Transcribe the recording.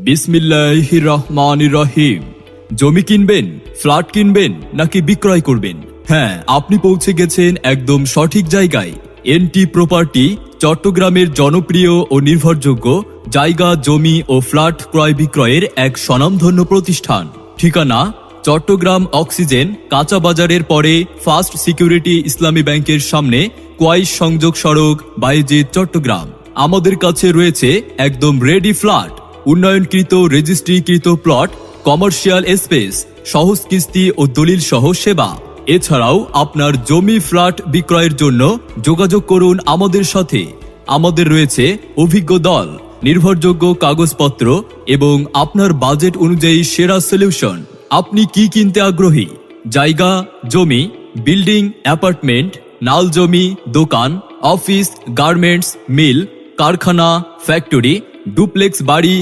বিসমিল্লাহির রহমানির রহিম। জমি কিনবেন, ফ্ল্যাট কিনবেন নাকি বিক্রয় করবেন? হ্যাঁ, আপনি পৌঁছে গেছেন একদম সঠিক জায়গায়। এনটি প্রপার্টি চট্টগ্রামের জনপ্রিয় ও নির্ভরযোগ্য জায়গা, জমি ও ফ্ল্যাট ক্রয় বিক্রয়ের এক স্বনামধন্য প্রতিষ্ঠান। ঠিকানা: চট্টগ্রাম অক্সিজেন কাঁচা বাজারের পরে ফার্স্ট সিকিউরিটি ইসলামী ব্যাংকের সামনে, কোয়াইশ সংযোগ সড়ক, বায়েজিদ, চট্টগ্রাম। আমাদের কাছে রয়েছে একদম রেডি ফ্ল্যাট, উন্নয়নকৃত রেজিস্ট্রিকৃত প্লট, কমার্শিয়াল স্পেস, সহজ কিস্তি ও দলিল সহ সেবা। এছাড়াও আপনার জমি ফ্ল্যাট বিক্রয়ের জন্য যোগাযোগ করুন আমাদের সাথে। আমাদের রয়েছে অভিজ্ঞ দল, নির্ভরযোগ্য কাগজপত্র এবং আপনার বাজেট অনুযায়ী সেরা সলিউশন। আপনি কি কিনতে আগ্রহী? জায়গা, জমি, বিল্ডিং, অ্যাপার্টমেন্ট, নাল জমি, দোকান, অফিস, গার্মেন্টস, মিল, কারখানা, ফ্যাক্টরি, ডুপ্লেক্স বাড়ি,